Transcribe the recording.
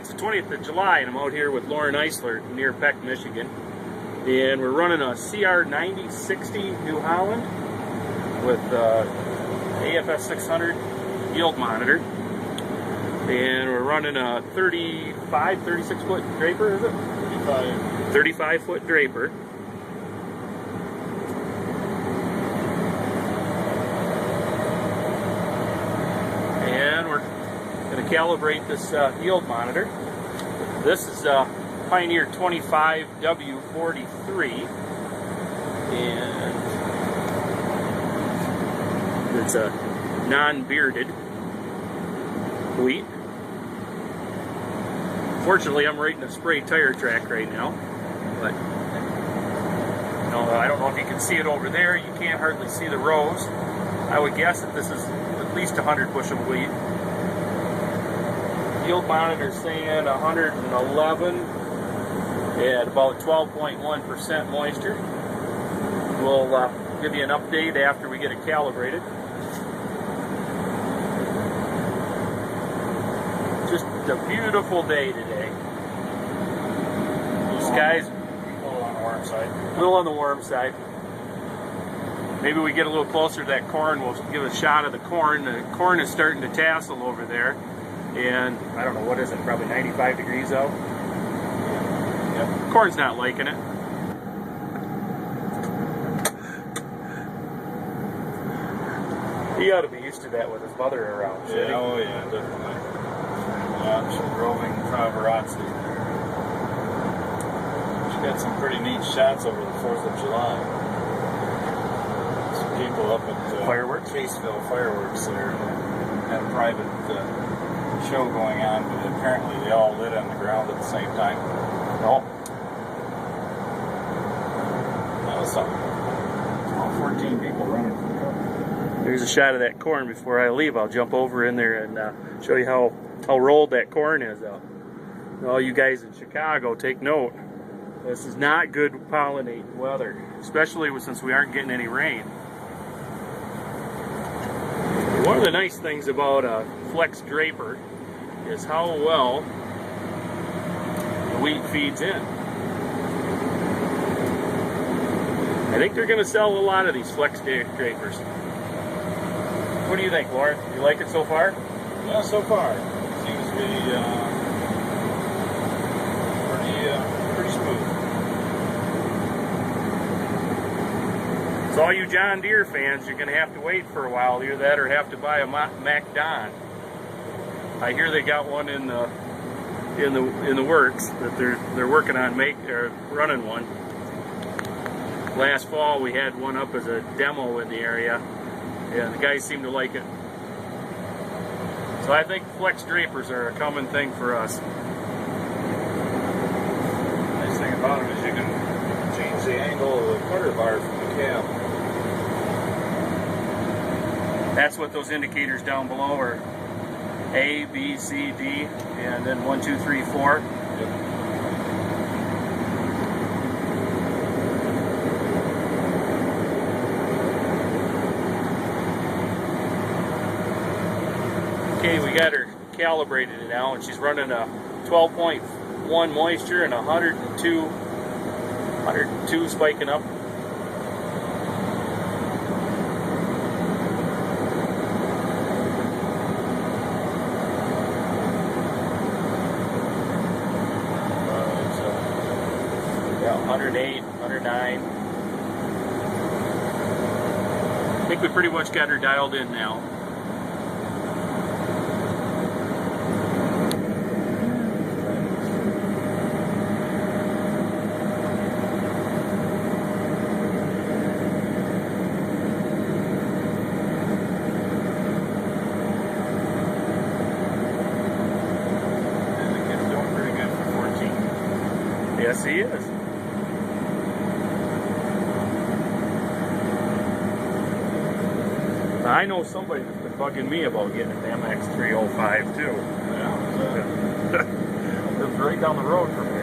It's the 20th of July, and I'm out here with Loren Iseler near Peck, Michigan. And we're running a CR 9060 New Holland with AFS 600 yield monitor. And we're running a 36 foot draper, is it? 35 foot draper. And we're going to calibrate this yield monitor. This is Pioneer 25W43, and it's a non-bearded wheat. Fortunately, I'm right in a spray tire track right now, but I don't know if you can see it over there. You can't hardly see the rows. I would guess that this is at least 100 bushel wheat. Yield monitor saying 111 at about 12.1% moisture. We'll give you an update after we get it calibrated. Just a beautiful day today. The sky's a little on the warm side. A little on the warm side. Maybe we get a little closer to that corn, we'll give a shot of the corn. The corn is starting to tassel over there. And I don't know, what is it, probably 95 degrees out? Yep. Corn's not liking it. He ought to be used to that with his mother around. Yeah, oh yeah, definitely. Yeah, some roving paparazzi. She got some pretty neat shots over the 4th of July. Some people up at Fireworks? Caseville Fireworks there had a private show going on, but apparently they all lit on the ground at the same time. Oh. That was something. All 14 people running from the cover. There's a shot of that corn before I leave. I'll jump over in there and show you how rolled that corn is out. All you guys in Chicago, take note. This is not good pollinating weather, especially since we aren't getting any rain. One of the nice things about a flex draper is how well the wheat feeds in. I think they're going to sell a lot of these flex drapers. What do you think, Loren? You like it so far? Yeah, so far. Seems to be pretty smooth. So all you John Deere fans, you're going to have to wait for a while. Either that or have to buy a Mac Don. I hear they got one in the works, that they're working on running one. Last fall we had one up as a demo in the area, and the guys seem to like it. So I think flex drapers are a common thing for us. Nice thing about them is you can change the angle of the cutter bar from the cab. That's what those indicators down below are. A, B, C, D, and then 1, 2, 3, 4. Yep. Okay, we got her calibrated now, and she's running a 12.1 moisture and 102 spiking up. Yeah, 108, 109. I think we pretty much got her dialed in now. Yes, he is. I know somebody that's been bugging me about getting an MX305 too. Yeah, lives right down the road from me.